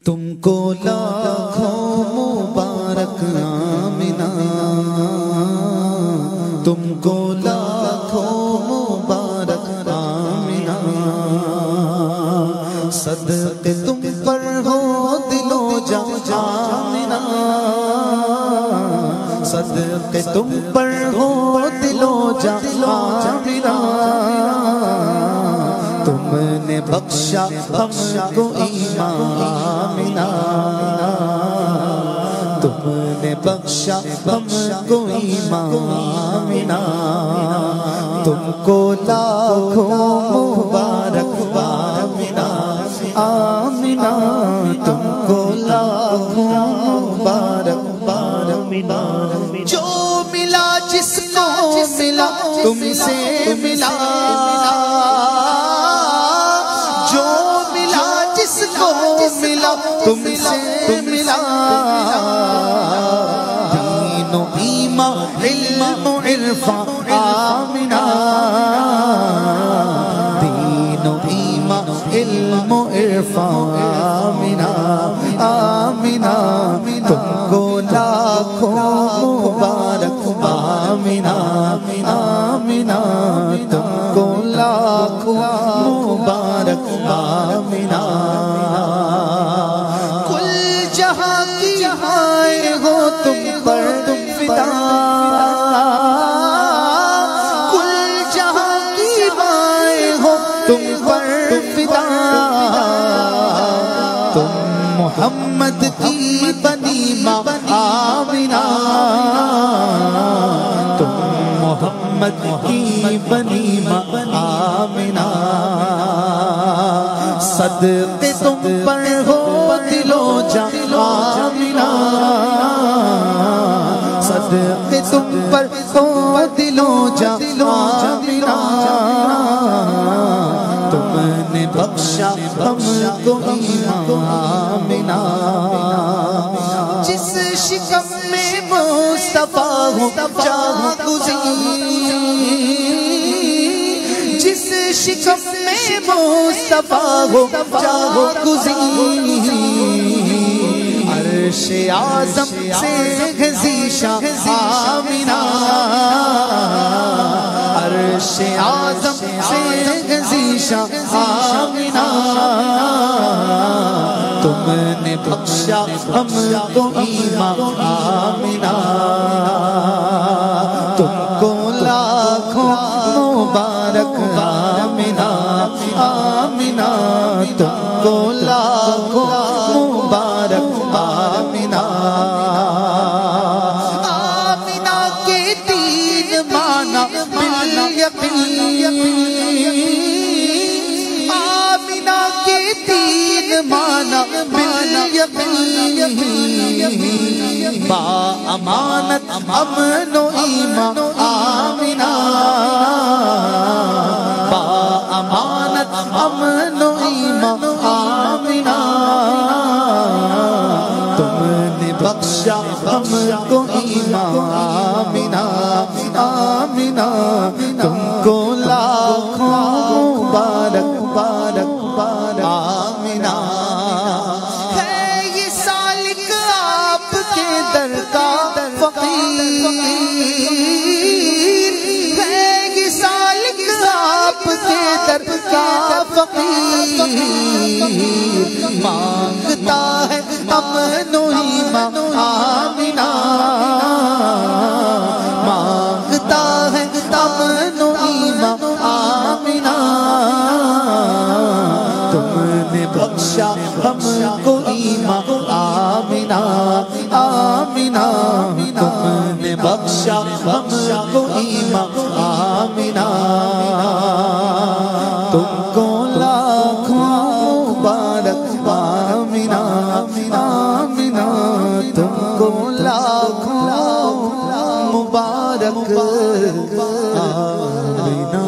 تم کو لاکھوں مبارک آمنہ، تم کو لاکھوں مبارک آمنہ، صدقے تم پر ہو دل و جان آمنہ، صدقے تم پر ہو دل و جان آمنہ، تم نے بخشا ہم کو ایمان آمنہ، تم نے بخشا ہم کو ایمان آمنہ، تم کو لاکھوں مبارک آمنہ، آمنہ تم کو لاکھوں مبارک آمنہ، جو ملا جس کو ملا تم سے ملا، جو ملا جس کو ملا تم سے ملا، دین و ایمان علم و عرفان آمنہ، دین و ایمان علم و عرفان آمنہ، آمنہ تم کو لاکھوں مبارک آمنہ، آمنہ تم کو لاکھوں مبارک آمنہ، کل جہاں کی آئے ہو تم پر فدا، کل جہاں کی آئے ہو تم پر فدا، تم محمد کی بنی ماں آمنہ، تم محمد کی بنی ماں آمنہ، صدقے تم پر ہو دل و جان آمنہ، صدقے تم پر ہو دل و جان آمنہ، تم نے بخشا ہم کو ایمان آمنہ، جس شکم میں مصطفیٰ ہو جاں گزین، جس شکم میں مصطفیٰ ہو جاں گزین، عرش اعظم سے گزیشاں آمنہ، عرش اعظم سے گزیشاں آمنہ، تم نے بخشا ہم کو ایمان آمنہ، تم کو لاکھوں مبارک آمنہ، آمنہ تم کو لاکھوں مبارک آمنہ، آمنہ کے تین معنی بالیقین، آمنہ کے تین معنی بالیقین، با امانت امن و ایمان آمنہ، با امانت امن و ایمان آمنہ، تم نے بخشا ہم کو ایمان آمنہ، آمنہ تم کو لاکھوں مبارک مبارک آمنہ، ہے یہ سالک آپ کے در کا فقیر، ہے یہ سالک آپ کے در کا فقیر، مانگتا ہے امن و ایمان آمنہ، مانگتا ہے امن و ایمان آمنہ، تم نے بخشا ہم کو ایمان آمنہ، آمنہ تم نے بخشا ہم کو ایمان آمنہ، تم کو لاکھوں مبارک آمنہ، آمنہ تم کو لاکھوں مبارک آمنہ۔